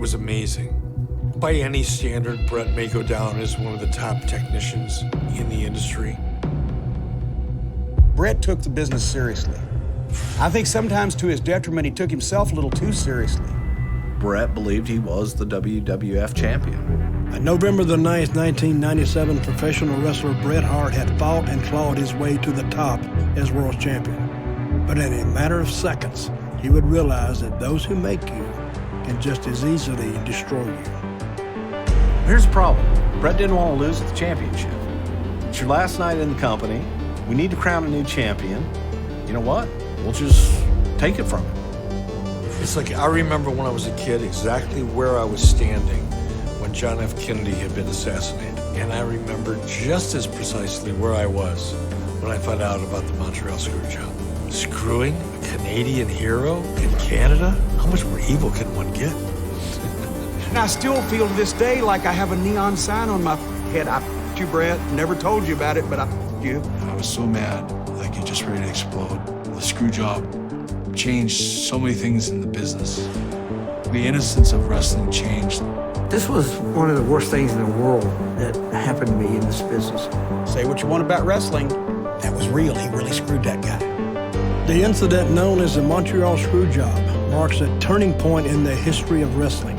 was amazing. By any standard, Brett may go down as one of the top technicians in the industry. Brett took the business seriously. I think sometimes to his detriment, he took himself a little too seriously. Brett believed he was the WWF champion. On November the 9th, 1997, professional wrestler Bret Hart had fought and clawed his way to the top as world champion. But in a matter of seconds, he would realize that those who make you can just as easily destroy you. Here's the problem. Brett didn't want to lose at the championship. It's your last night in the company. We need to crown a new champion. You know what? We'll just take it from him. It's like I remember when I was a kid exactly where I was standing when John F. Kennedy had been assassinated. And I remember just as precisely where I was when I found out about the Montreal screw job. Screwing a Canadian hero in Canada? How much more evil can one get? And I still feel to this day like I have a neon sign on my head. I f***ed you, Brett. Never told you about it, but I f***ed you. I was so mad, like it just ready to explode. The screw job changed so many things in the business. The innocence of wrestling changed. This was one of the worst things in the world that happened to me in this business. Say what you want about wrestling. That was real. He really screwed that guy. The incident known as the Montreal screw job marks a turning point in the history of wrestling.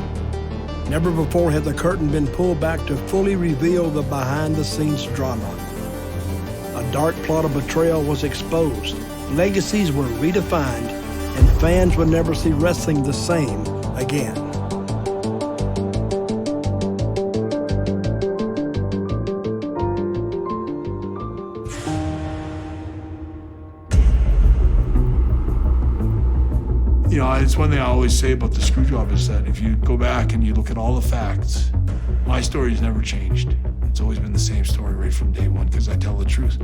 Never before had the curtain been pulled back to fully reveal the behind-the-scenes drama. A dark plot of betrayal was exposed, legacies were redefined, and fans would never see wrestling the same again. You know, it's one thing I always say about the screw job is that if you go back and you look at all the facts, my story's never changed. It's always been the same story right from day one because I tell the truth.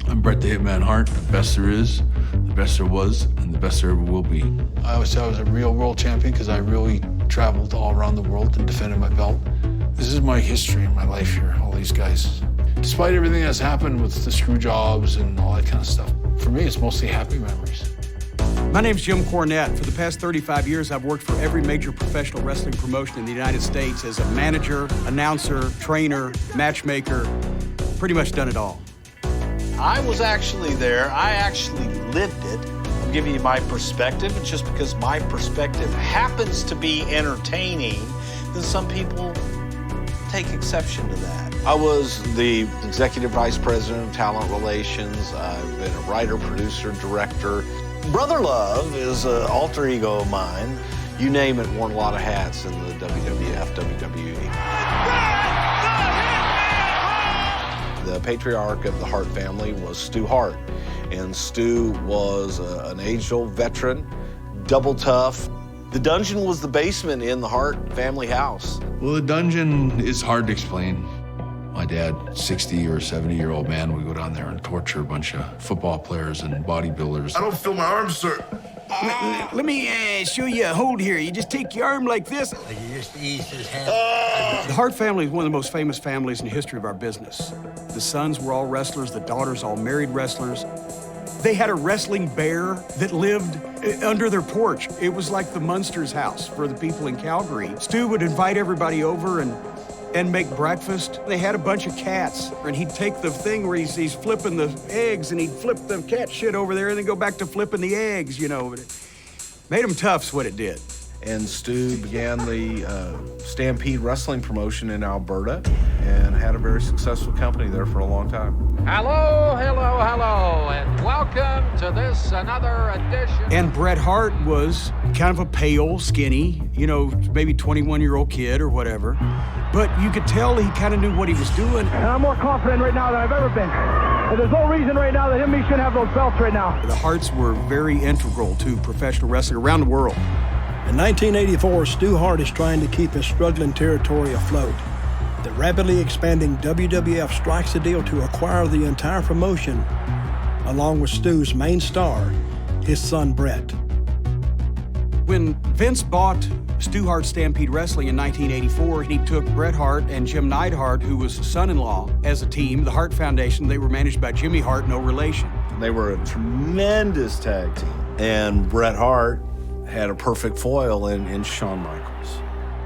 I'm Bret the Hitman Hart, the best there is, the best there was, and the best there ever will be. I always say I was a real world champion because I really traveled all around the world and defended my belt. This is my history and my life here, all these guys. Despite everything that's happened with the screw jobs and all that kind of stuff, for me, it's mostly happy memories. My name's Jim Cornette. For the past 35 years, I've worked for every major professional wrestling promotion in the United States as a manager, announcer, trainer, matchmaker, pretty much done it all. I was actually there. I actually lived it. I'm giving you my perspective, and just because my perspective happens to be entertaining, then some people take exception to that. I was the executive vice president of talent relations. I've been a writer, producer, director. Brother Love is an alter ego of mine. You name it, worn a lot of hats in the WWF, WWE. The patriarch of the Hart family was Stu Hart. And Stu was an age-old veteran, double tough. The dungeon was the basement in the Hart family house. Well, the dungeon is hard to explain. My dad, 60 or 70-year-old man, would go down there and torture a bunch of football players and bodybuilders. I don't feel my arms, sir. Let me show you a hold here. You just take your arm like this. You just ease his hand. The Hart family is one of the most famous families in the history of our business. The sons were all wrestlers, the daughters all married wrestlers. They had a wrestling bear that lived under their porch. It was like the Munsters house for the people in Calgary. Stu would invite everybody over and make breakfast. They had a bunch of cats, and he'd take the thing where he's flipping the eggs, and he'd flip the cat shit over there and then go back to flipping the eggs, you know. Made them tough's what it did. And Stu began the Stampede Wrestling promotion in Alberta and had a very successful company there for a long time. Hello, hello, hello, and welcome to this, another edition. And Bret Hart was kind of a pale, skinny, you know, maybe 21-year-old kid or whatever. But you could tell he kind of knew what he was doing. And I'm more confident right now than I've ever been. And there's no reason right now that him and me shouldn't have those belts right now. The Harts were very integral to professional wrestling around the world. In 1984, Stu Hart is trying to keep his struggling territory afloat. The rapidly expanding WWF strikes a deal to acquire the entire promotion, along with Stu's main star, his son Bret. When Vince bought Stu Hart Stampede Wrestling in 1984, he took Bret Hart and Jim Neidhart, who was son-in-law, as a team. The Hart Foundation, they were managed by Jimmy Hart, no relation. They were a tremendous tag team. And Bret Hart had a perfect foil in Shawn Michaels.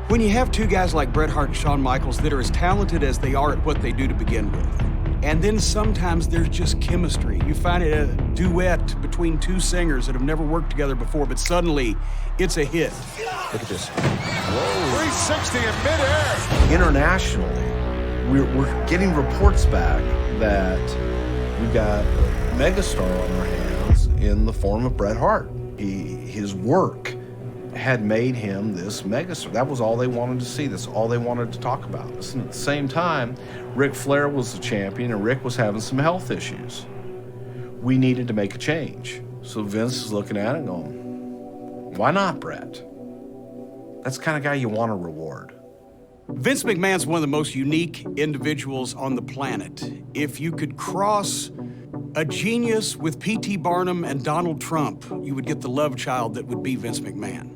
When you have two guys like Bret Hart and Shawn Michaels that are as talented as they are at what they do to begin with, and then sometimes there's just chemistry. You find a duet between two singers that have never worked together before, but suddenly it's a hit. Look at this. Whoa. 360 in midair. Internationally, we're getting reports back that we've got a megastar on our hands in the form of Bret Hart. His work had made him this megastar. That was all they wanted to see. That's all they wanted to talk about. And at the same time, Ric Flair was the champion, and Rick was having some health issues. We needed to make a change. So Vince is looking at it and going, why not Bret? That's the kind of guy you want to reward. Vince McMahon's one of the most unique individuals on the planet. If you could cross a genius with P.T. Barnum and Donald Trump, you would get the love child that would be Vince McMahon.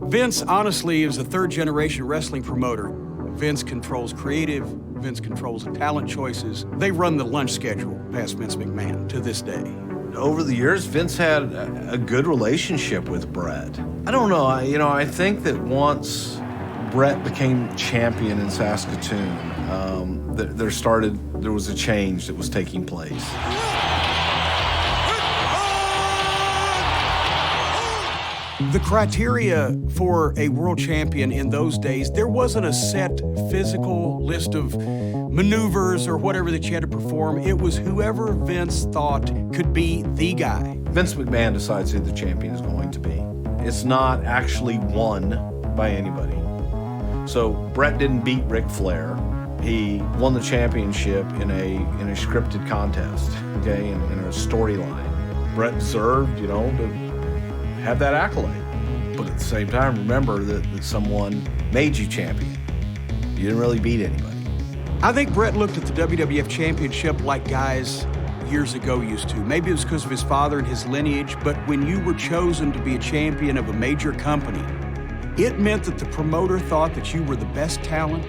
Vince, honestly, is a third-generation wrestling promoter. Vince controls creative, Vince controls the talent choices. They run the lunch schedule past Vince McMahon to this day. Over the years, Vince had a good relationship with Bret. I don't know, I think that once Bret became champion in Saskatoon, there was a change that was taking place. The criteria for a world champion in those days, there wasn't a set physical list of maneuvers or whatever that you had to perform. It was whoever Vince thought could be the guy. Vince McMahon decides who the champion is going to be. It's not actually won by anybody. So Bret didn't beat Ric Flair. He won the championship in a scripted contest, okay, in a storyline. Bret deserved, to have that accolade. But at the same time, remember that someone made you champion. You didn't really beat anybody. I think Bret looked at the WWF Championship like guys years ago used to. Maybe it was because of his father and his lineage, but when you were chosen to be a champion of a major company, it meant that the promoter thought that you were the best talent,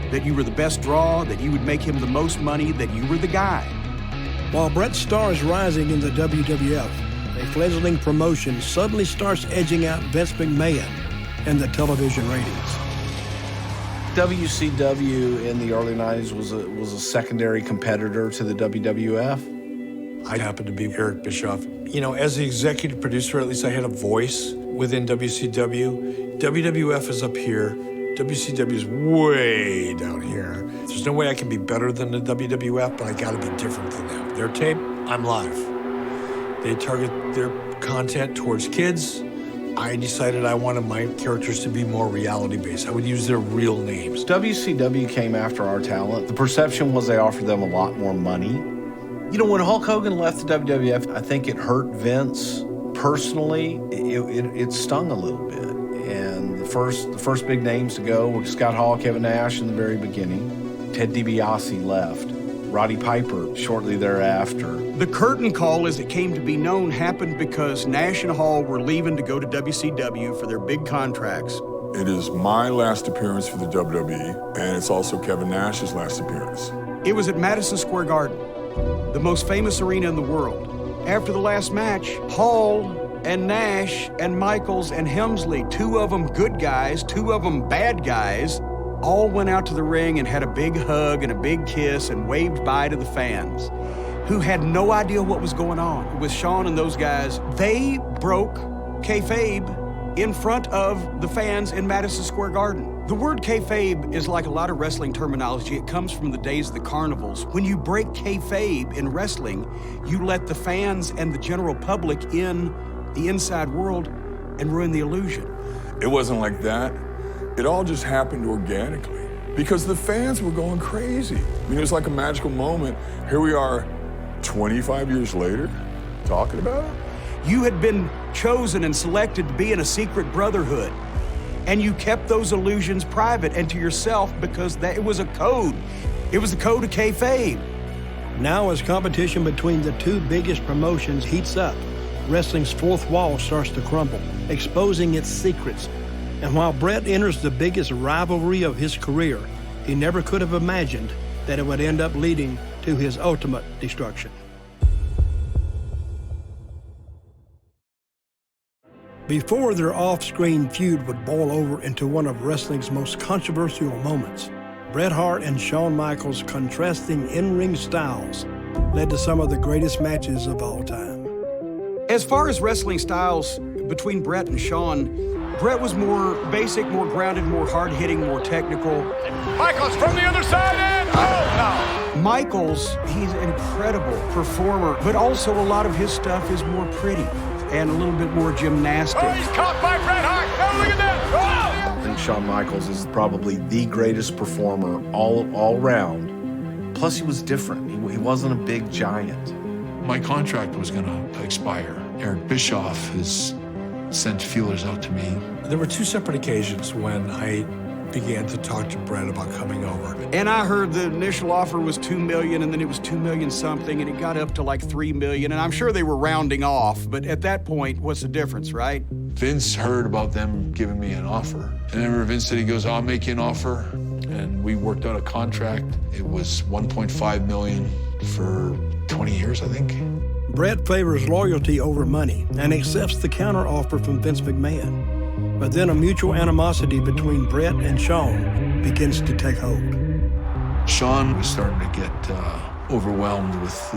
that you were the best draw, that you would make him the most money, that you were the guy. While Bret's star is rising in the WWF, a fledgling promotion suddenly starts edging out Vince McMahon in the television ratings. WCW in the early 90s was a secondary competitor to the WWF. I happened to be Eric Bischoff. As the executive producer, at least I had a voice within WCW. WWF is up here. WCW is way down here. There's no way I can be better than the WWF, but I gotta be different than them. Their tape, I'm live. They target their content towards kids. I decided I wanted my characters to be more reality-based. I would use their real names. WCW came after our talent. The perception was they offered them a lot more money. When Hulk Hogan left the WWF, I think it hurt Vince personally. It stung a little bit. And the first big names to go were Scott Hall, Kevin Nash in the very beginning. Ted DiBiase left. Roddy Piper shortly thereafter. The curtain call, as it came to be known, happened because Nash and Hall were leaving to go to WCW for their big contracts. It is my last appearance for the WWE, and it's also Kevin Nash's last appearance. It was at Madison Square Garden, the most famous arena in the world. After the last match, Hall and Nash and Michaels and Helmsley, two of them good guys, two of them bad guys, all went out to the ring and had a big hug and a big kiss and waved bye to the fans, who had no idea what was going on. With Shawn and those guys, they broke kayfabe in front of the fans in Madison Square Garden. The word kayfabe is like a lot of wrestling terminology. It comes from the days of the carnivals. When you break kayfabe in wrestling, you let the fans and the general public in the inside world and ruin the illusion. It wasn't like that. It all just happened organically because the fans were going crazy. It was like a magical moment. Here we are 25 years later talking about it. You had been chosen and selected to be in a secret brotherhood, and you kept those illusions private and to yourself because it was a code. It was the code of kayfabe. Now as competition between the two biggest promotions heats up, wrestling's fourth wall starts to crumble, exposing its secrets. And while Bret enters the biggest rivalry of his career, he never could have imagined that it would end up leading to his ultimate destruction. before their off-screen feud would boil over into one of wrestling's most controversial moments. Bret Hart and Shawn Michaels' contrasting in-ring styles led to some of the greatest matches of all time. As far as wrestling styles between Bret and Shawn, Bret was more basic, more grounded, more hard-hitting, more technical. Michaels from the other side and oh no! Michaels, he's an incredible performer, but also a lot of his stuff is more pretty and a little bit more gymnastic. Oh, he's caught by Bret Hart. Oh, look at that! Oh! I think Shawn Michaels is probably the greatest performer all around. Plus, he was different. He wasn't a big giant. My contract was going to expire. Eric Bischoff has sent feelers out to me. There were two separate occasions when I began to talk to Bret about coming over. And I heard the initial offer was $2 million, and then it was $2 million something, and it got up to like $3 million, and I'm sure they were rounding off, but at that point, what's the difference, right? Vince heard about them giving me an offer. And I remember Vince said, he goes, I'll make you an offer. And we worked out a contract. It was $1.5 million for 20 years, I think. Bret favors loyalty over money and accepts the counteroffer from Vince McMahon. But then a mutual animosity between Bret and Shawn begins to take hold. Shawn was starting to get overwhelmed with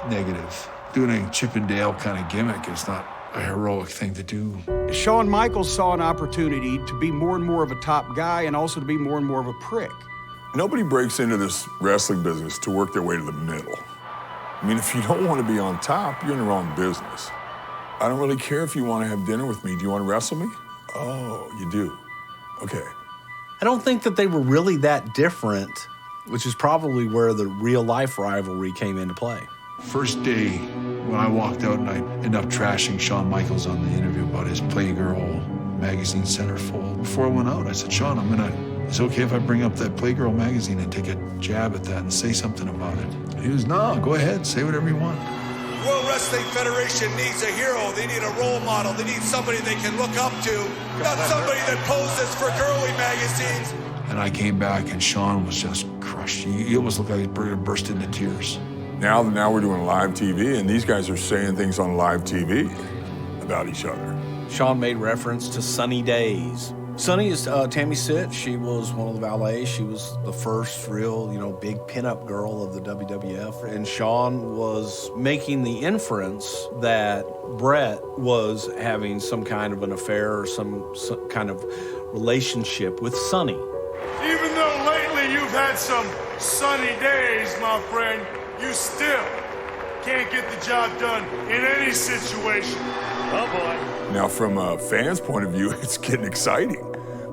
negative. Doing a Chip and Dale kind of gimmick is not a heroic thing to do. Shawn Michaels saw an opportunity to be more and more of a top guy and also to be more and more of a prick. Nobody breaks into this wrestling business to work their way to the middle. I mean, if you don't want to be on top, you're in the wrong business. I don't really care if you want to have dinner with me. Do you want to wrestle me? Oh, you do? Okay. I don't think that they were really that different, which is probably where the real-life rivalry came into play. First day, when I walked out and I ended up trashing Shawn Michaels on the interview about his Playgirl magazine centerfold. Before I went out, I said, Shawn, is it okay if I bring up that Playgirl magazine and take a jab at that and say something about it? He goes, no, go ahead, say whatever you want. World Wrestling Federation needs a hero. They need a role model. They need somebody they can look up to, not somebody that poses for girly magazines. And I came back and Shawn was just crushed. He almost looked like he burst into tears. Now we're doing live TV, and these guys are saying things on live TV about each other. Shawn made reference to Sunny Days. Sunny is Tammy Sitch. She was one of the valets. She was the first real, big pinup girl of the WWF. And Shawn was making the inference that Bret was having some kind of an affair or some kind of relationship with Sunny. Even though lately you've had some sunny days, my friend, you still can't get the job done in any situation. Oh, boy. Now, from a fan's point of view, it's getting exciting.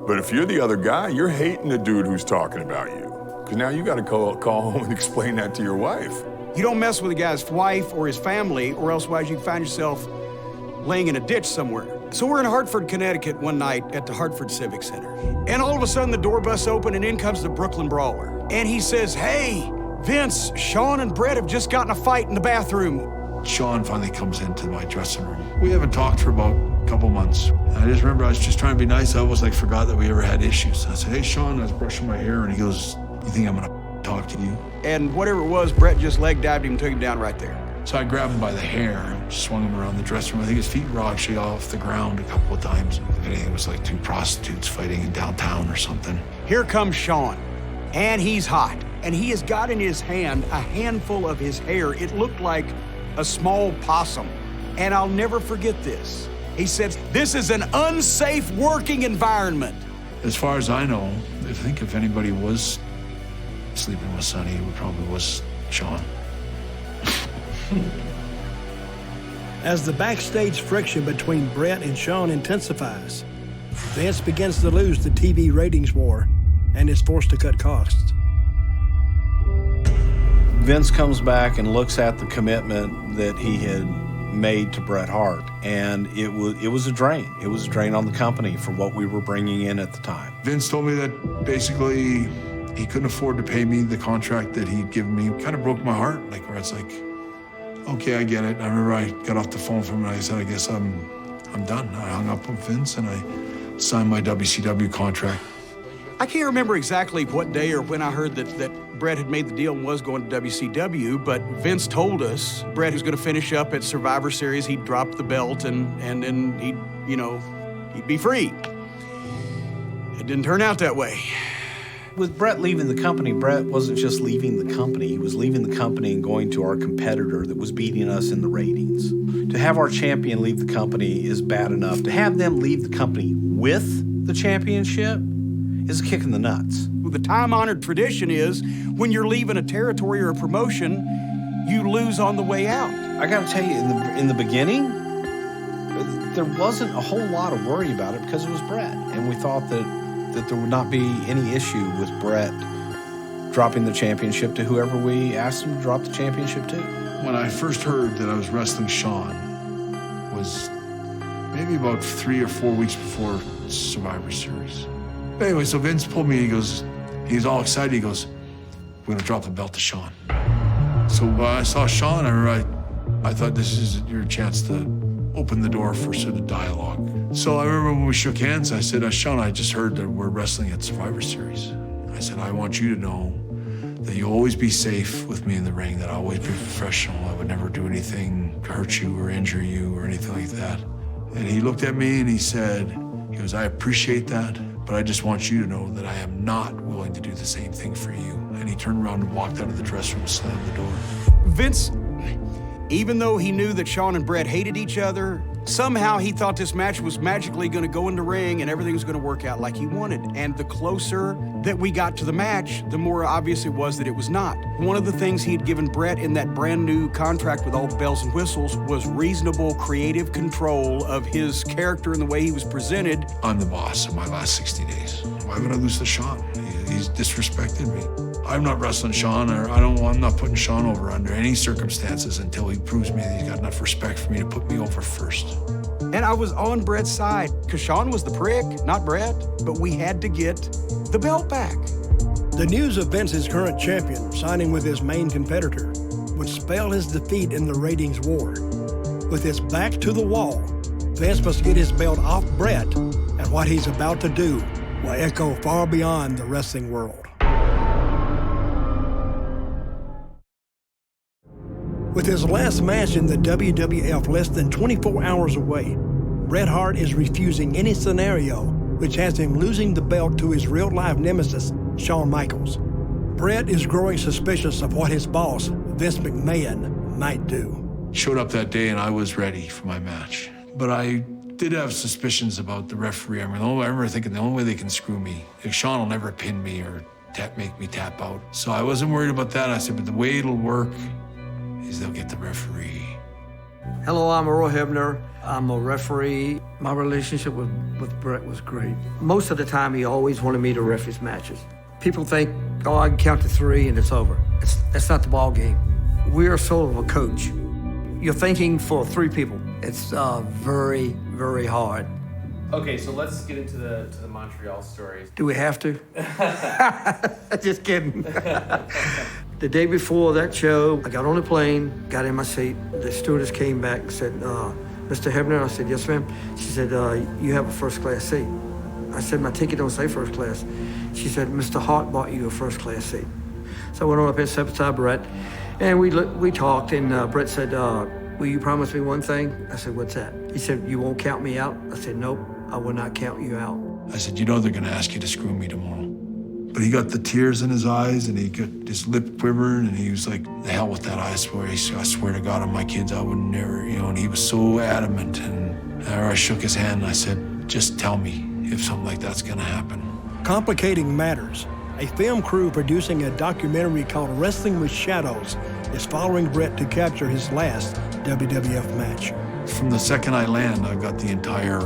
But if you're the other guy, you're hating the dude who's talking about you. Because now you got to call home and explain that to your wife. You don't mess with a guy's wife or his family, or else you can find yourself laying in a ditch somewhere. So we're in Hartford, Connecticut one night at the Hartford Civic Center. And all of a sudden the door busts open and in comes the Brooklyn Brawler. And he says, hey, Vince, Shawn and Bret have just gotten a fight in the bathroom. Shawn finally comes into my dressing room. We haven't talked for about a couple months. And I just remember I was just trying to be nice. I almost forgot that we ever had issues. I said, hey, Shawn, I was brushing my hair. And he goes, you think I'm gonna talk to you? And whatever it was, Bret just leg dived him and took him down right there. So I grabbed him by the hair and swung him around the dressing room. I think his feet were actually off the ground a couple of times. I think it was like two prostitutes fighting in downtown or something. Here comes Shawn, and he's hot. And he has got in his hand a handful of his hair. It looked like a small possum. And I'll never forget this. He said, this is an unsafe working environment. As far as I know, I think if anybody was sleeping with Sonny, it probably was Shawn. As the backstage friction between Bret and Shawn intensifies, Vince begins to lose the TV ratings war and is forced to cut costs. Vince comes back and looks at the commitment that he had made to Bret Hart, and it was a drain. It was a drain on the company for what we were bringing in at the time. Vince told me that basically he couldn't afford to pay me the contract that he'd given me. It kind of broke my heart, where it's like, okay, I get it. I remember I got off the phone from him and I said, I guess I'm done. I hung up with Vince and I signed my WCW contract. I can't remember exactly what day or when I heard that Brett had made the deal and was going to WCW, but Vince told us Brett was going to finish up at Survivor Series. He'd drop the belt and then he'd be free. It didn't turn out that way. With Brett leaving the company, Brett wasn't just leaving the company. He was leaving the company and going to our competitor that was beating us in the ratings. To have our champion leave the company is bad enough. To have them leave the company with the championship is a kick in the nuts. The time-honored tradition is when you're leaving a territory or a promotion, you lose on the way out. I got to tell you, in the beginning, there wasn't a whole lot of worry about it because it was Brett, and we thought that there would not be any issue with Brett dropping the championship to whoever we asked him to drop the championship to. When I first heard that I was wrestling Sean was maybe about 3 or 4 weeks before Survivor Series. Anyway, so Vince pulled me, he's all excited, he goes, we're gonna drop the belt to Sean. So when I saw Sean, I thought this is your chance to open the door for sort of dialogue. So I remember when we shook hands, I said, Sean, I just heard that we're wrestling at Survivor Series. I said, I want you to know that you'll always be safe with me in the ring, that I'll always be professional. I would never do anything to hurt you or injure you or anything like that. And he looked at me and he goes, I appreciate that, but I just want you to know that I am not willing to do the same thing for you. And he turned around and walked out of the dressing room and slammed the door. Vince, even though he knew that Sean and Brett hated each other, somehow he thought this match was magically going to go in the ring and everything was going to work out like he wanted. And the closer that we got to the match, the more obvious it was that it was not. One of the things he had given Brett in that brand new contract with all the bells and whistles was reasonable creative control of his character and the way he was presented. I'm the boss of my last 60 days. Why would I lose to Sean? He's disrespected me. I'm not wrestling Sean, I'm not putting Sean over under any circumstances until he proves me that he's got enough respect for me to put me over first. And I was on Brett's side, because Sean was the prick, not Brett, but we had to get the belt back. The news of Vince's current champion signing with his main competitor would spell his defeat in the ratings war. With his back to the wall, Vince must get his belt off Brett, and what he's about to do will echo far beyond the wrestling world. With his last match in the WWF less than 24 hours away, Bret Hart is refusing any scenario which has him losing the belt to his real-life nemesis, Shawn Michaels. Bret is growing suspicious of what his boss, Vince McMahon, might do. Showed up that day and I was ready for my match. But I did have suspicions about the referee. I remember thinking the only way they can screw me, like Shawn will never pin me or make me tap out. So I wasn't worried about that. I said, but the way it'll work is they'll get the referee. Hello, I'm Earl Hebner. I'm a referee. My relationship with Bret was great. Most of the time, he always wanted me to ref his matches. People think, oh, I can count to 3 and it's over. That's not the ball game. We're sort of a coach. You're thinking for 3 people. It's very, very hard. Okay, so let's get into the Montreal story. Do we have to? Just kidding. The day before that show, I got on the plane, got in my seat. The stewardess came back and said, Mr. Hebner? I said, yes, ma'am. She said, you have a first-class seat. I said, my ticket don't say first class. She said, Mr. Hart bought you a first-class seat. So I went on up and sat beside Bret, and we talked, and Bret said, will you promise me one thing? I said, what's that? He said, you won't count me out? I said, nope, I will not count you out. I said, you know they're gonna ask you to screw me tomorrow. But he got the tears in his eyes and he got his lip quivering and he was like, the hell with that, I swear to God on my kids, I would never, and he was so adamant. And I shook his hand and I said, just tell me if something like that's gonna happen. Complicating matters. A film crew producing a documentary called Wrestling with Shadows is following Bret to capture his last WWF match. From the second I land, I've got the entire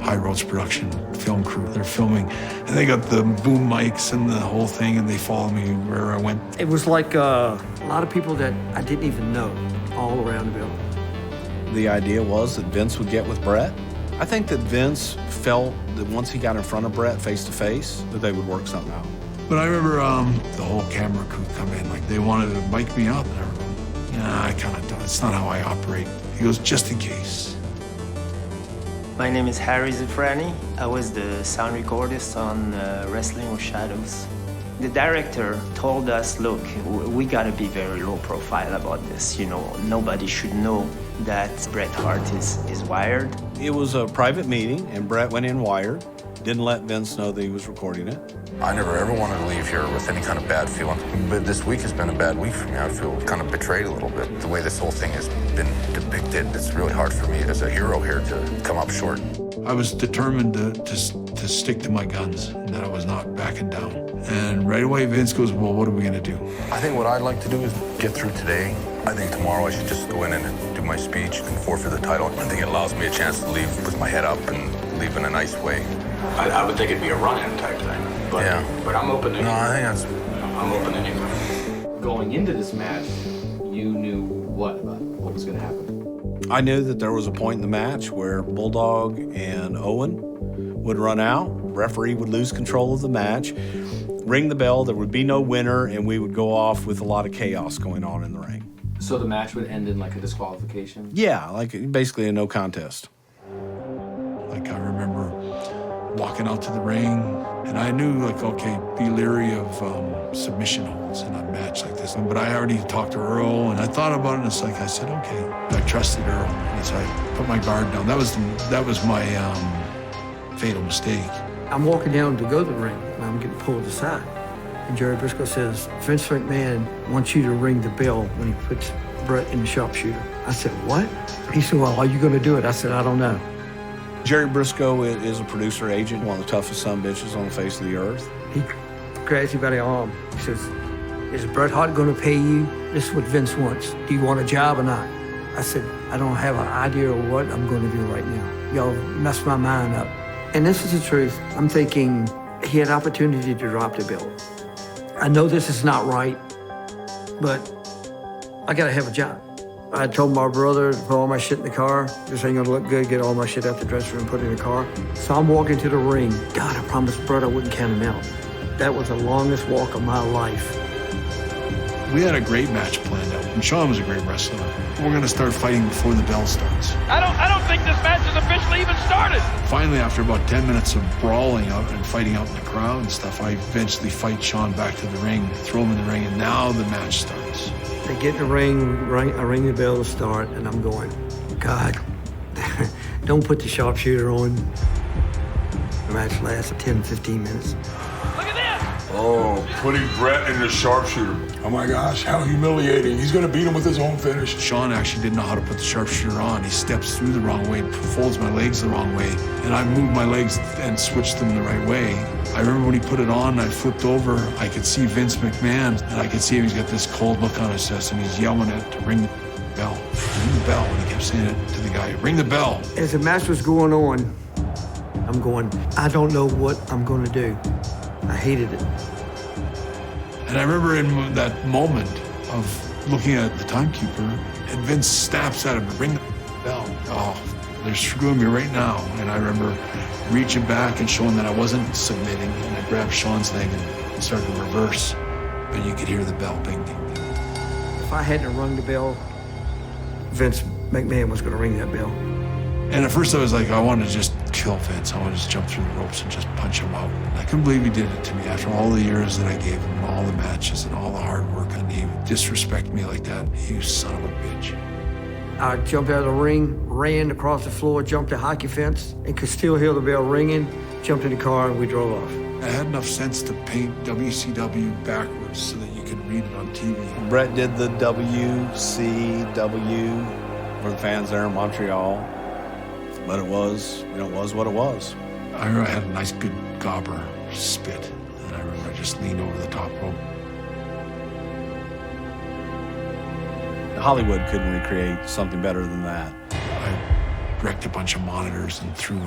High Roads production film crew. They're filming, and they got the boom mics and the whole thing, and they follow me wherever I went. It was like a lot of people that I didn't even know all around the building. The idea was that Vince would get with Bret. I think that Vince felt that once he got in front of Bret face to face, that they would work something out. But I remember the whole camera crew come in, like they wanted to mic me up, and I was like, nah, I kind of don't. It's not how I operate. He goes, just in case. My name is Harry Zafrani. I was the sound recordist on Wrestling with Shadows. The director told us, look, we gotta be very low profile about this. You know, nobody should know that Bret Hart is wired. It was a private meeting, and Bret went in wired. Didn't let Vince know that he was recording it. I never ever wanted to leave here with any kind of bad feeling. But this week has been a bad week for me. I feel kind of betrayed a little bit. The way this whole thing has been depicted, it's really hard for me as a hero here to come up short. I was determined to stick to my guns, and that I was not backing down. And right away, Vince goes, well, what are we gonna do? I think what I'd like to do is get through today. I think tomorrow I should just go in and do my speech and forfeit the title. I think it allows me a chance to leave with my head up and leave in a nice way. I would think it'd be a run-in type thing. But, yeah. But I'm open to No, I think that's... I'm open to anything. Going into this match, you knew what about what was going to happen? I knew that there was a point in the match where Bulldog and Owen would run out, referee would lose control of the match, ring the bell, there would be no winner, and we would go off with a lot of chaos going on in the ring. So the match would end in like a disqualification? Yeah, like basically a no contest. Like I remember walking out to the ring, and I knew, like, okay, be leery of submission holds in a match like this. But I already talked to Earl, and I thought about it, and it's like, I said, okay. I trusted Earl, and so I put my guard down. That was my fatal mistake. I'm walking down to go to the ring, and I'm getting pulled aside. And Jerry Briscoe says, Vince McMahon wants you to ring the bell when he puts Bret in the sharpshooter. I said, what? He said, well, are you going to do it? I said, I don't know. Jerry Briscoe is a producer agent, one of the toughest sumbitches on the face of the earth. He grabs me by the arm. He says, is Bret Hart going to pay you? This is what Vince wants. Do you want a job or not? I said, I don't have an idea of what I'm going to do right now. Y'all messed my mind up. And this is the truth. I'm thinking he had opportunity to drop the belt. I know this is not right, but I got to have a job. I told my brother to put all my shit in the car. This ain't gonna look good, get all my shit out the dressing room and put it in the car. So I'm walking to the ring. God, I promised Bret I wouldn't count him out. That was the longest walk of my life. We had a great match planned out, and Sean was a great wrestler. We're gonna start fighting before the bell starts. I don't think this match has officially even started. Finally, after about 10 minutes of brawling out and fighting out in the crowd and stuff, I eventually fight Sean back to the ring, throw him in the ring, and now the match starts. They get in the ring, I ring the bell to start, and I'm going, God, don't put the sharpshooter on. The match lasts 10, 15 minutes. Oh, putting Bret in the sharpshooter. Oh my gosh, how humiliating. He's gonna beat him with his own finish. Sean actually didn't know how to put the sharpshooter on. He steps through the wrong way, folds my legs the wrong way, and I moved my legs and switched them the right way. I remember when he put it on, I flipped over, I could see Vince McMahon, and I could see him, he's got this cold look on his face, and he's yelling at to ring the bell. Ring the bell, and he kept saying it to the guy, ring the bell. As the match was going on, I'm going, I don't know what I'm gonna do. I hated it. And I remember in that moment of looking at the timekeeper, and Vince snaps at him, ring the bell. Oh, they're screwing me right now. And I remember reaching back and showing that I wasn't submitting, and I grabbed Sean's leg and started to reverse. But you could hear the bell ding, ding, ding. If I hadn't rung the bell, Vince McMahon was gonna ring that bell. And at first I was like, I wanted to just kill Vince. I wanted to just jump through the ropes and just punch him out. And I couldn't believe he did it to me after all the years that I gave him and all the matches and all the hard work. And he would disrespect me like that. You son of a bitch. I jumped out of the ring, ran across the floor, jumped the hockey fence, and could still hear the bell ringing, jumped in the car, and we drove off. I had enough sense to paint WCW backwards so that you could read it on TV. Bret did the WCW for the fans there in Montreal. But it was, it was what it was. I remember I had a nice good gobber spit, and I remember I just leaned over the top rope. Hollywood couldn't recreate something better than that. I wrecked a bunch of monitors and threw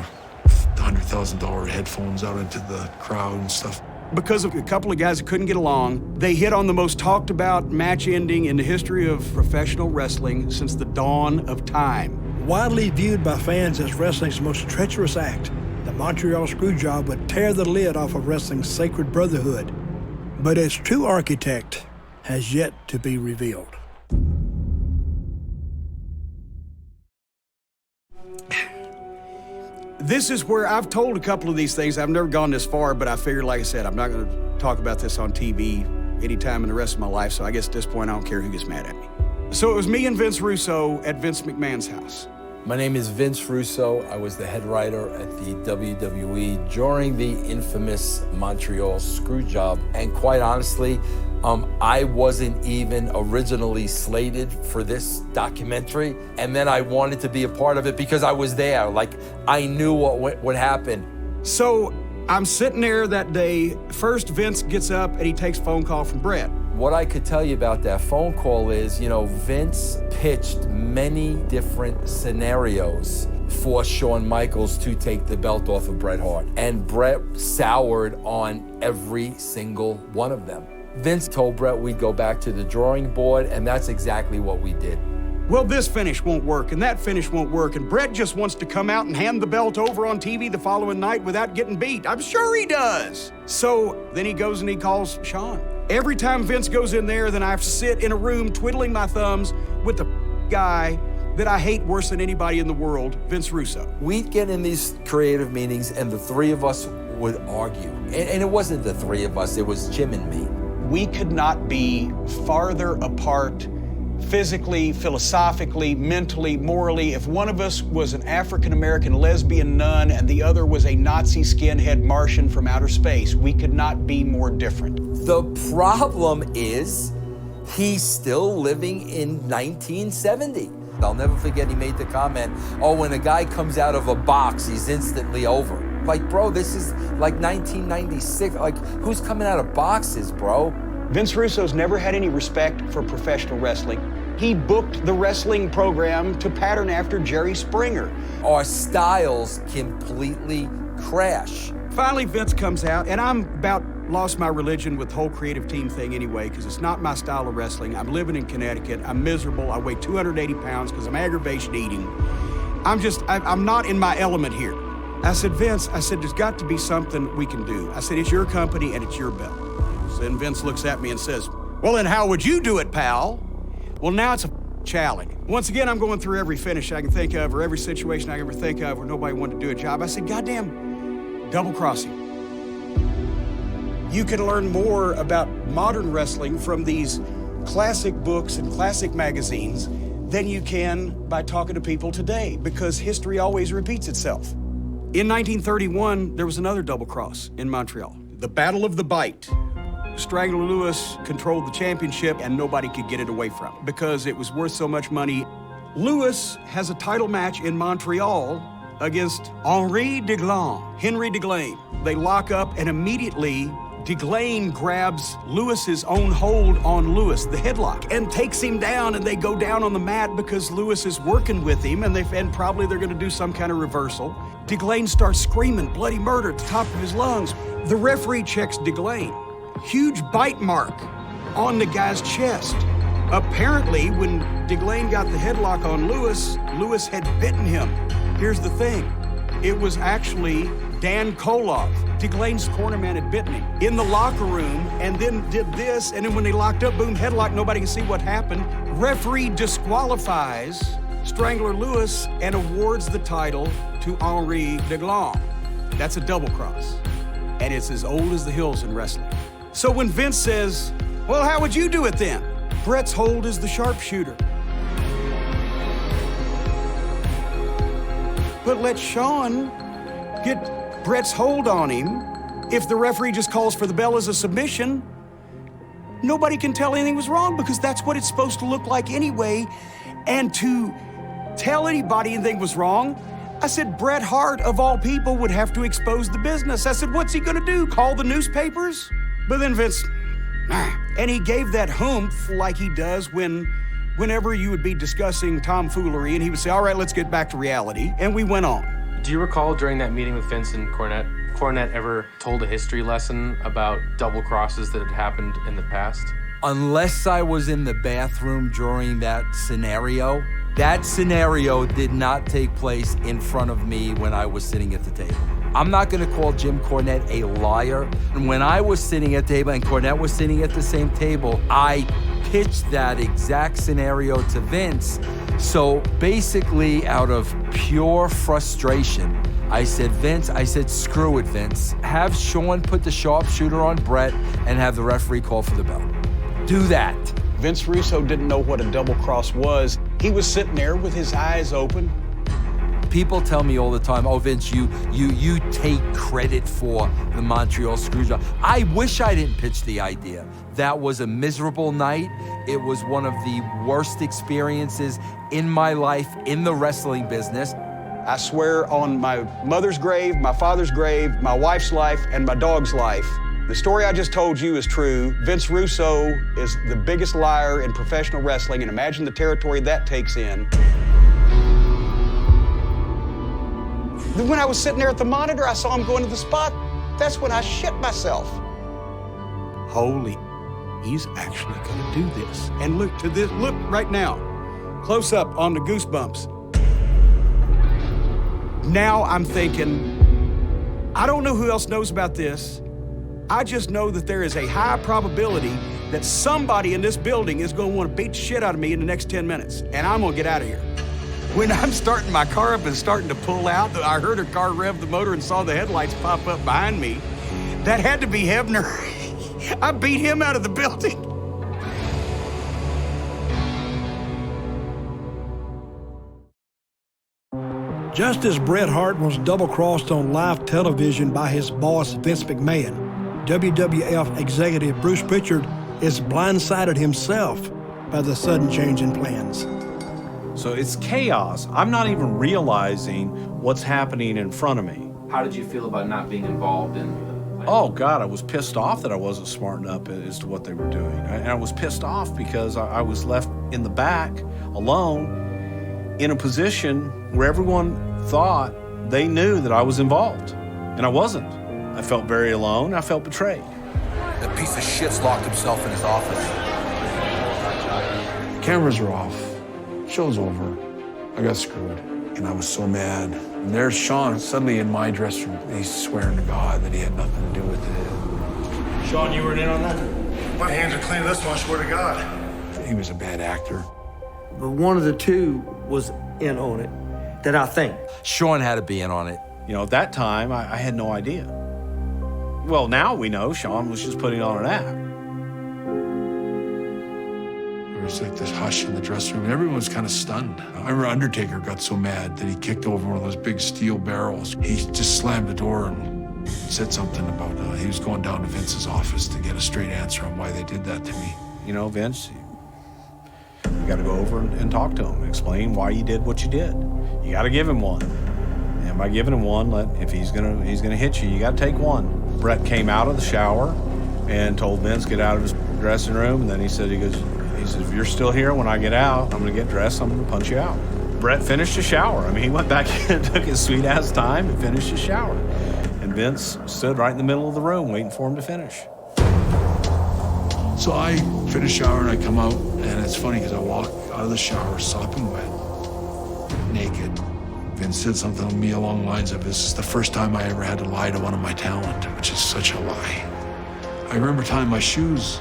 $100,000 headphones out into the crowd and stuff. Because of a couple of guys that couldn't get along, they hit on the most talked about match ending in the history of professional wrestling since the dawn of time. Widely viewed by fans as wrestling's most treacherous act, the Montreal Screwjob would tear the lid off of wrestling's sacred brotherhood. But its true architect has yet to be revealed. This is where I've told a couple of these things. I've never gone this far, but I figured, like I said, I'm not going to talk about this on TV anytime in the rest of my life, so I guess at this point I don't care who gets mad at me. So it was me and Vince Russo at Vince McMahon's house. My name is Vince Russo. I was the head writer at the WWE during the infamous Montreal Screwjob. And quite honestly, I wasn't even originally slated for this documentary. And then I wanted to be a part of it because I was there. Like, I knew what would happen. So I'm sitting there that day. First, Vince gets up and he takes a phone call from Brett. What I could tell you about that phone call is, Vince pitched many different scenarios for Shawn Michaels to take the belt off of Bret Hart. And Bret soured on every single one of them. Vince told Bret we'd go back to the drawing board, and that's exactly what we did. Well, this finish won't work, and that finish won't work, and Bret just wants to come out and hand the belt over on TV the following night without getting beat. I'm sure he does. So then he goes and he calls Shawn. Every time Vince goes in there, then I have to sit in a room twiddling my thumbs with the guy that I hate worse than anybody in the world, Vince Russo. We'd get in these creative meetings, and the three of us would argue. And it wasn't the three of us, it was Jim and me. We could not be farther apart physically, philosophically, mentally, morally. If one of us was an African-American lesbian nun and the other was a Nazi skinhead Martian from outer space, we could not be more different. The problem is he's still living in 1970. I'll never forget he made the comment, when a guy comes out of a box, he's instantly over. Like, bro, this is like 1996. Like, who's coming out of boxes, bro? Vince Russo's never had any respect for professional wrestling. He booked the wrestling program to pattern after Jerry Springer. Our styles completely crash. Finally, Vince comes out, and I'm about lost my religion with the whole creative team thing anyway, because it's not my style of wrestling. I'm living in Connecticut. I'm miserable. I weigh 280 pounds because I'm aggravation eating. I'm not in my element here. I said, Vince, there's got to be something we can do. I said, it's your company and it's your belt. So then Vince looks at me and says, well, then how would you do it, pal? Well, now it's a challenge. Once again, I'm going through every finish I can think of or every situation I can ever think of where nobody wanted to do a job. I said, goddamn, double crossing. You can learn more about modern wrestling from these classic books and classic magazines than you can by talking to people today, because history always repeats itself. In 1931, there was another double cross in Montreal, the Battle of the Bite. Strangler Lewis controlled the championship and nobody could get it away from it because it was worth so much money. Lewis has a title match in Montreal against Henry Deglain. They lock up and immediately Deglain grabs Lewis's own hold on Lewis, the headlock, and takes him down, and they go down on the mat because Lewis is working with him, and probably they're gonna do some kind of reversal. Deglain starts screaming bloody murder at the top of his lungs. The referee checks Deglain. Huge bite mark on the guy's chest. Apparently, when Deglain got the headlock on Lewis, Lewis had bitten him. Here's the thing. It was actually Dan Koloff. Deglain's cornerman had bitten him in the locker room and then did this, and then when they locked up, boom, headlock, nobody can see what happened. Referee disqualifies Strangler Lewis and awards the title to Henry Deglain. That's a double cross, and it's as old as the hills in wrestling. So when Vince says, well, how would you do it then? Bret's hold is the sharpshooter. But let Shawn get Bret's hold on him. If the referee just calls for the bell as a submission, nobody can tell anything was wrong because that's what it's supposed to look like anyway. And to tell anybody anything was wrong, I said, Bret Hart, of all people, would have to expose the business. I said, what's he gonna do, call the newspapers? But then Vince, and he gave that humph like he does whenever you would be discussing tomfoolery, and he would say, all right, let's get back to reality, and we went on. Do you recall during that meeting with Vince and Cornette ever told a history lesson about double crosses that had happened in the past? Unless I was in the bathroom during that scenario did not take place in front of me when I was sitting at the table. I'm not gonna call Jim Cornette a liar. And when I was sitting at the table and Cornette was sitting at the same table, I pitched that exact scenario to Vince. So basically, out of pure frustration, I said, Vince, screw it, Vince. Have Sean put the sharpshooter on Brett and have the referee call for the bell. Do that. Vince Russo didn't know what a double cross was. He was sitting there with his eyes open. People tell me all the time, oh, Vince, you take credit for the Montreal Screwjob. I wish I didn't pitch the idea. That was a miserable night. It was one of the worst experiences in my life in the wrestling business. I swear on my mother's grave, my father's grave, my wife's life, and my dog's life, the story I just told you is true. Vince Russo is the biggest liar in professional wrestling, and imagine the territory that takes in. When I was sitting there at the monitor, I saw him going to the spot. That's when I shit myself. Holy, he's actually gonna do this. And look to this, look right now. Close up on the goosebumps. Now I'm thinking, I don't know who else knows about this. I just know that there is a high probability that somebody in this building is gonna wanna beat the shit out of me in the next 10 minutes, and I'm gonna get out of here. When I'm starting my car up and starting to pull out, I heard her car rev the motor and saw the headlights pop up behind me. That had to be Hebner. I beat him out of the building. Just as Bret Hart was double-crossed on live television by his boss, Vince McMahon, WWF executive Bruce Pritchard is blindsided himself by the sudden change in plans. So it's chaos. I'm not even realizing what's happening in front of me. How did you feel about not being involved in the... Oh, God, I was pissed off that I wasn't smart enough as to what they were doing. And I was pissed off because I was left in the back, alone, in a position where everyone thought they knew that I was involved. And I wasn't. I felt very alone. I felt betrayed. That piece of shit's locked himself in his office. Cameras are off. Show's over. I got screwed. And I was so mad. And there's Sean suddenly in my dressing room. He's swearing to God that he had nothing to do with it. Sean, you were in on that? My hands are clean this one, I swear to God. He was a bad actor. But one of the two was in on it, that I think. Sean had to be in on it. You know, at that time, I had no idea. Well, now we know Sean was just putting on an act. There was like this hush in the dressing room. Everyone was kind of stunned. I remember Undertaker got so mad that he kicked over one of those big steel barrels. He just slammed the door and said something about he was going down to Vince's office to get a straight answer on why they did that to me. You know, Vince, you got to go over and talk to him, explain why you did what you did. You got to give him one. And by giving him one, if he's gonna hit you, you got to take one. Brett came out of the shower and told Vince get out of his dressing room, and then he said, if you're still here when I get out, I'm gonna get dressed, I'm gonna punch you out. Brett finished the shower. I mean, he went back and took his sweet ass time and finished his shower. And Vince stood right in the middle of the room waiting for him to finish. So I finish shower and I come out, and it's funny because I walk out of the shower sopping wet, naked. Vince said something to me along the lines of, this is the first time I ever had to lie to one of my talent, which is such a lie. I remember tying my shoes,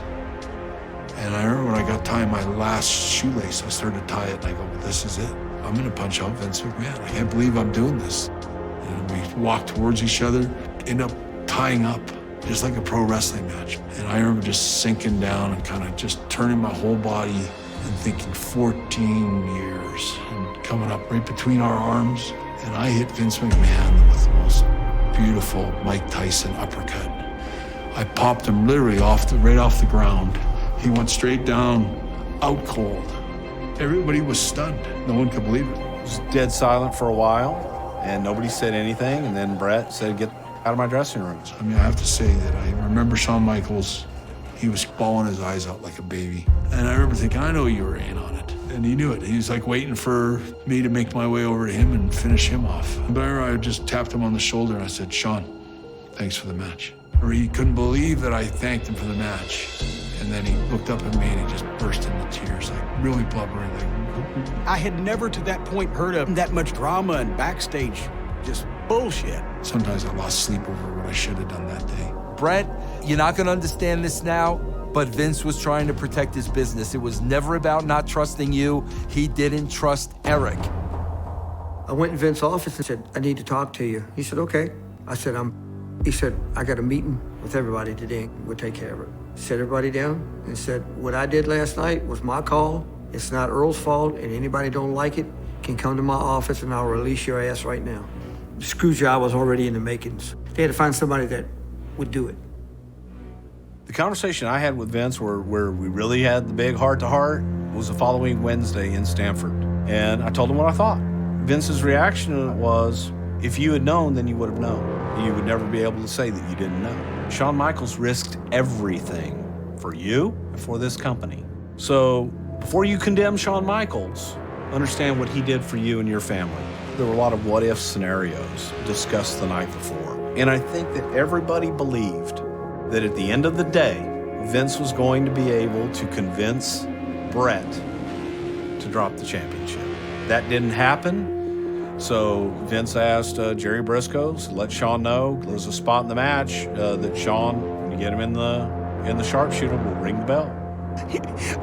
and I remember when I got tying my last shoelace, I started to tie it, and I go, well, this is it. I'm gonna punch out Vince McMahon. I can't believe I'm doing this. And we walked towards each other, end up tying up, just like a pro wrestling match. And I remember just sinking down and kind of just turning my whole body and thinking 14 years and coming up right between our arms. And I hit Vince McMahon with the most beautiful Mike Tyson uppercut. I popped him literally right off the ground. He went straight down, out cold. Everybody was stunned. No one could believe it. It was dead silent for a while, and nobody said anything. And then Brett said, get out of my dressing room. I mean, I have to say that I remember Shawn Michaels. He was bawling his eyes out like a baby. And I remember thinking, I know you were in on it. And he knew it. He was like waiting for me to make my way over to him and finish him off. But I just tapped him on the shoulder and I said, Sean, thanks for the match. Or he couldn't believe that I thanked him for the match. And then he looked up at me and he just burst into tears, like really blubbering. I had never to that point heard of that much drama and backstage just bullshit. Sometimes I lost sleep over what I should have done that day. Brett, you're not gonna understand this now, but Vince was trying to protect his business. It was never about not trusting you. He didn't trust Eric. I went in Vince's office and said, I need to talk to you. He said, okay. I said, he said, I got a meeting with everybody today. We'll take care of it. Set everybody down and said, what I did last night was my call. It's not Earl's fault, and anybody don't like it can come to my office and I'll release your ass right now. The screw job was already in the makings. They had to find somebody that would do it. The conversation I had with Vince where we really had the big heart-to-heart was the following Wednesday in Stamford. And I told him what I thought. Vince's reaction was, if you had known, then you would have known. You would never be able to say that you didn't know. Shawn Michaels risked everything for you and for this company. So before you condemn Shawn Michaels, understand what he did for you and your family. There were a lot of what-if scenarios discussed the night before. And I think that everybody believed that at the end of the day, Vince was going to be able to convince Brett to drop the championship. That didn't happen, so Vince asked Jerry Briscoe to let Shawn know there's a spot in the match that Shawn, when you get him in the sharpshooter, will ring the bell.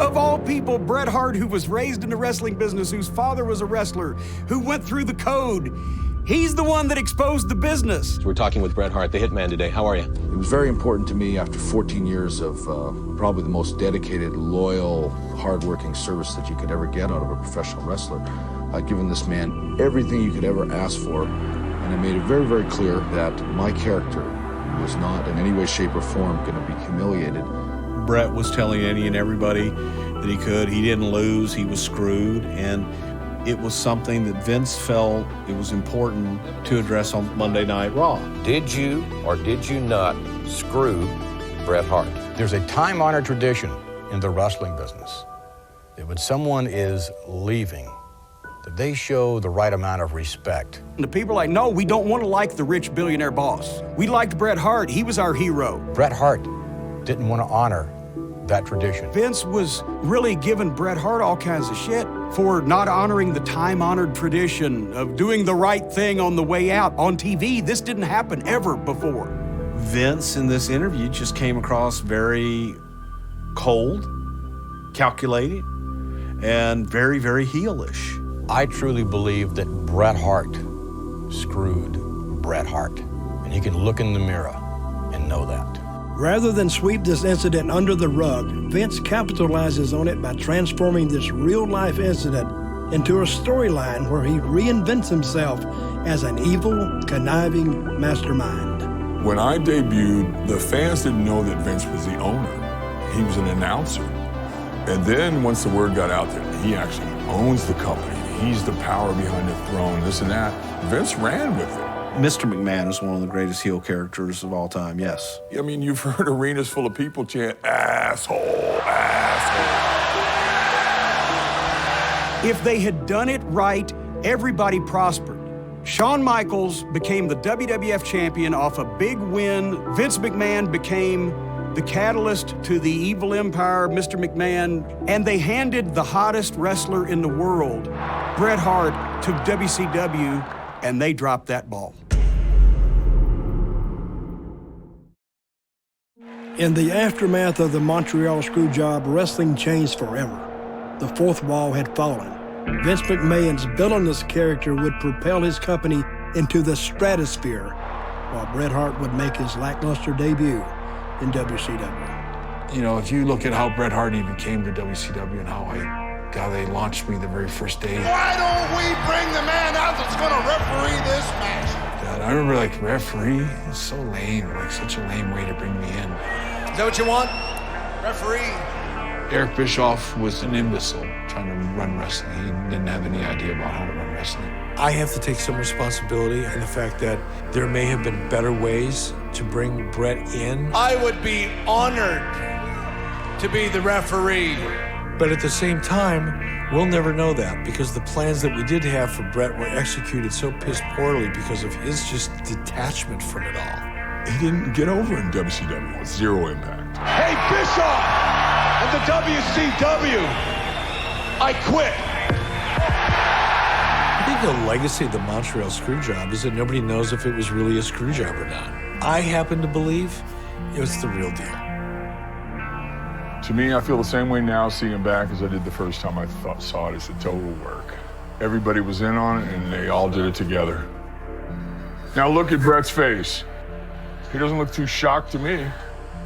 Of all people, Bret Hart, who was raised in the wrestling business, whose father was a wrestler, who went through the code, he's the one that exposed the business. We're talking with Bret Hart, the Hitman, today. How are you? It was very important to me after 14 years of probably the most dedicated, loyal, hardworking service that you could ever get out of a professional wrestler. I'd given this man everything you could ever ask for, and I made it very, very clear that my character was not in any way, shape, or form going to be humiliated. Brett was telling any and everybody that he could. He didn't lose, he was screwed, and it was something that Vince felt it was important to address on Monday Night Raw. Did you or did you not screw Bret Hart? There's a time-honored tradition in the wrestling business that when someone is leaving, that they show the right amount of respect. And the people are like, no, we don't want to like the rich billionaire boss. We liked Bret Hart. He was our hero. Bret Hart didn't want to honor that tradition. Vince was really giving Bret Hart all kinds of shit for not honoring the time-honored tradition of doing the right thing on the way out. On TV, this didn't happen ever before. Vince, in this interview, just came across very cold, calculated, and very, very heelish. I truly believe that Bret Hart screwed Bret Hart, and he can look in the mirror and know that. Rather than sweep this incident under the rug, Vince capitalizes on it by transforming this real-life incident into a storyline where he reinvents himself as an evil, conniving mastermind. When I debuted, the fans didn't know that Vince was the owner. He was an announcer. And then once the word got out that he actually owns the company, he's the power behind the throne, this and that, Vince ran with it. Mr. McMahon is one of the greatest heel characters of all time, yes. I mean, you've heard arenas full of people chant, asshole, asshole. If they had done it right, everybody prospered. Shawn Michaels became the WWF champion off a big win. Vince McMahon became the catalyst to the evil empire, Mr. McMahon, and they handed the hottest wrestler in the world, Bret Hart, to WCW, and they dropped that ball. In the aftermath of the Montreal Screwjob, wrestling changed forever. The fourth wall had fallen. Vince McMahon's villainous character would propel his company into the stratosphere, while Bret Hart would make his lackluster debut in WCW. You know, if you look at how Bret Hart even came to WCW and how they launched me the very first day. Why don't we bring the man out that's going to referee this match? God, I remember, like, referee, it's so lame, like such a lame way to bring me in. Is that what you want? Referee? Eric Bischoff was an imbecile trying to run wrestling. He didn't have any idea about how to run wrestling. I have to take some responsibility in the fact that there may have been better ways to bring Brett in. I would be honored to be the referee. But at the same time, we'll never know that because the plans that we did have for Brett were executed so piss poorly because of his just detachment from it all. He didn't get over in WCW with zero impact. Hey, Bischoff and the WCW, I quit. I think the legacy of the Montreal Screwjob is that nobody knows if it was really a screwjob or not. I happen to believe it was the real deal. To me, I feel the same way now seeing him back as I did the first time I saw it as a total work. Everybody was in on it, and they all did it together. Now look at Brett's face. He doesn't look too shocked to me.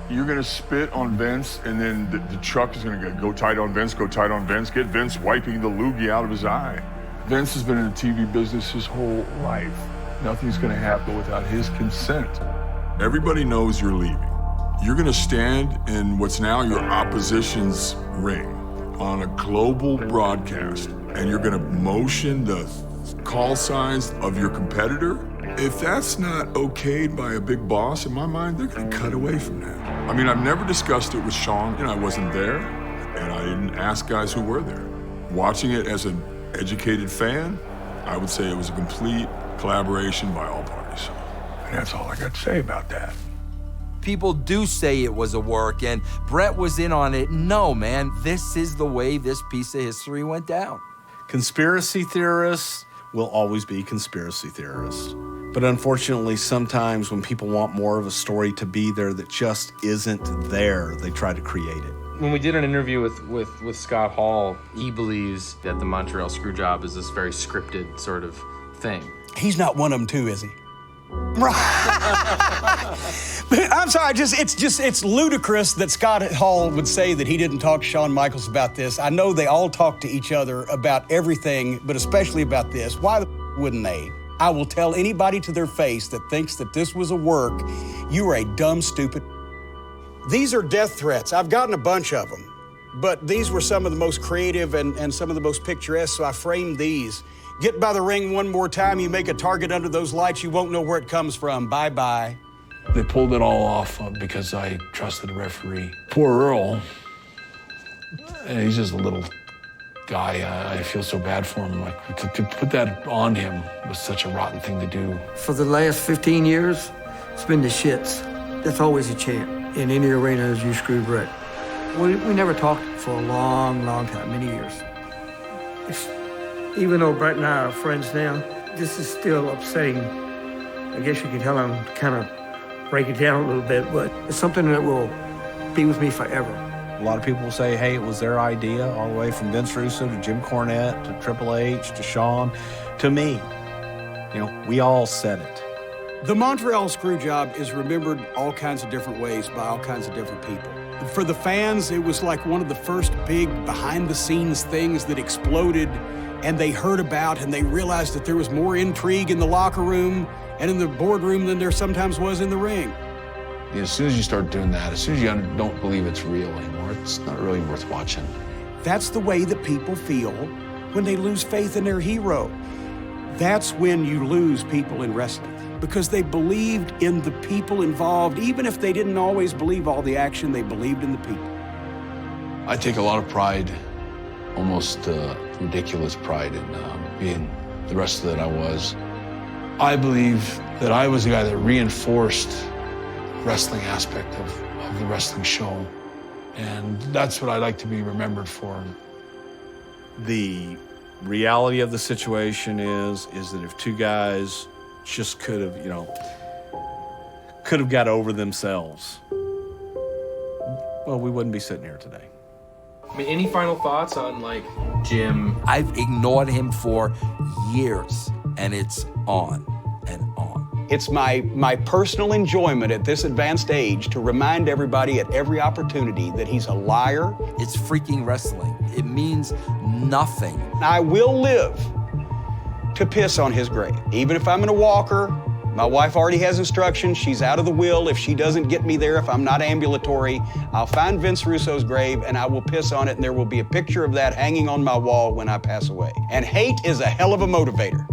You're gonna spit on Vince, and then the truck is gonna go tight on Vince, go tight on Vince, get Vince wiping the loogie out of his eye. Vince has been in the TV business his whole life. Nothing's gonna happen without his consent. Everybody knows you're leaving. You're gonna stand in what's now your opposition's ring on a global broadcast, and you're gonna motion the call signs of your competitor. If that's not okayed by a big boss, in my mind, they're gonna cut away from that. I mean, I've never discussed it with Sean, I wasn't there, and I didn't ask guys who were there. Watching it as an educated fan, I would say it was a complete collaboration by all parties. And that's all I got to say about that. People do say it was a work, and Brett was in on it. No, man, this is the way this piece of history went down. Conspiracy theorists will always be conspiracy theorists. But unfortunately, sometimes when people want more of a story to be there that just isn't there, they try to create it. When we did an interview with Scott Hall, he believes that the Montreal Screwjob is this very scripted sort of thing. He's not one of them too, is he? I'm sorry, it's ludicrous that Scott Hall would say that he didn't talk to Shawn Michaels about this. I know they all talk to each other about everything, but especially about this. Why wouldn't they? I will tell anybody to their face that thinks that this was a work, you are a dumb, stupid. These are death threats. I've gotten a bunch of them, but these were some of the most creative and some of the most picturesque, so I framed these. Get by the ring one more time, you make a target under those lights, you won't know where it comes from. Bye-bye. They pulled it all off because I trusted the referee. Poor Earl, he's just a little guy. I feel so bad for him. Like, to put that on him was such a rotten thing to do. For the last 15 years, it's been the shits. That's always a chant in any arena as you screw Brett. We never talked for a long, long time, many years. Even though Brett and I are friends now, this is still upsetting. I guess you can tell I'm kind of breaking down a little bit, but it's something that will be with me forever. A lot of people will say, hey, it was their idea, all the way from Vince Russo to Jim Cornette to Triple H to Shawn to me. You know, we all said it. The Montreal Screwjob is remembered all kinds of different ways by all kinds of different people. For the fans, it was like one of the first big behind-the-scenes things that exploded, and they heard about and they realized that there was more intrigue in the locker room and in the boardroom than there sometimes was in the ring. As soon as you start doing that, as soon as you don't believe it's real anymore, it's not really worth watching. That's the way that people feel when they lose faith in their hero. That's when you lose people in wrestling, because they believed in the people involved. Even if they didn't always believe all the action, they believed in the people. I take a lot of pride, almost ridiculous pride in being the wrestler that I was. I believe that I was the guy that reinforced wrestling aspect of the wrestling show. And that's what I like to be remembered for. The reality of the situation is that if two guys just could have got over themselves, well, we wouldn't be sitting here today. I mean, any final thoughts on, like, Jim? I've ignored him for years, and it's on and on. It's my personal enjoyment at this advanced age to remind everybody at every opportunity that he's a liar. It's freaking wrestling. It means nothing. I will live to piss on his grave. Even if I'm in a walker, my wife already has instructions. She's out of the will. If she doesn't get me there, if I'm not ambulatory, I'll find Vince Russo's grave and I will piss on it, and there will be a picture of that hanging on my wall when I pass away. And hate is a hell of a motivator.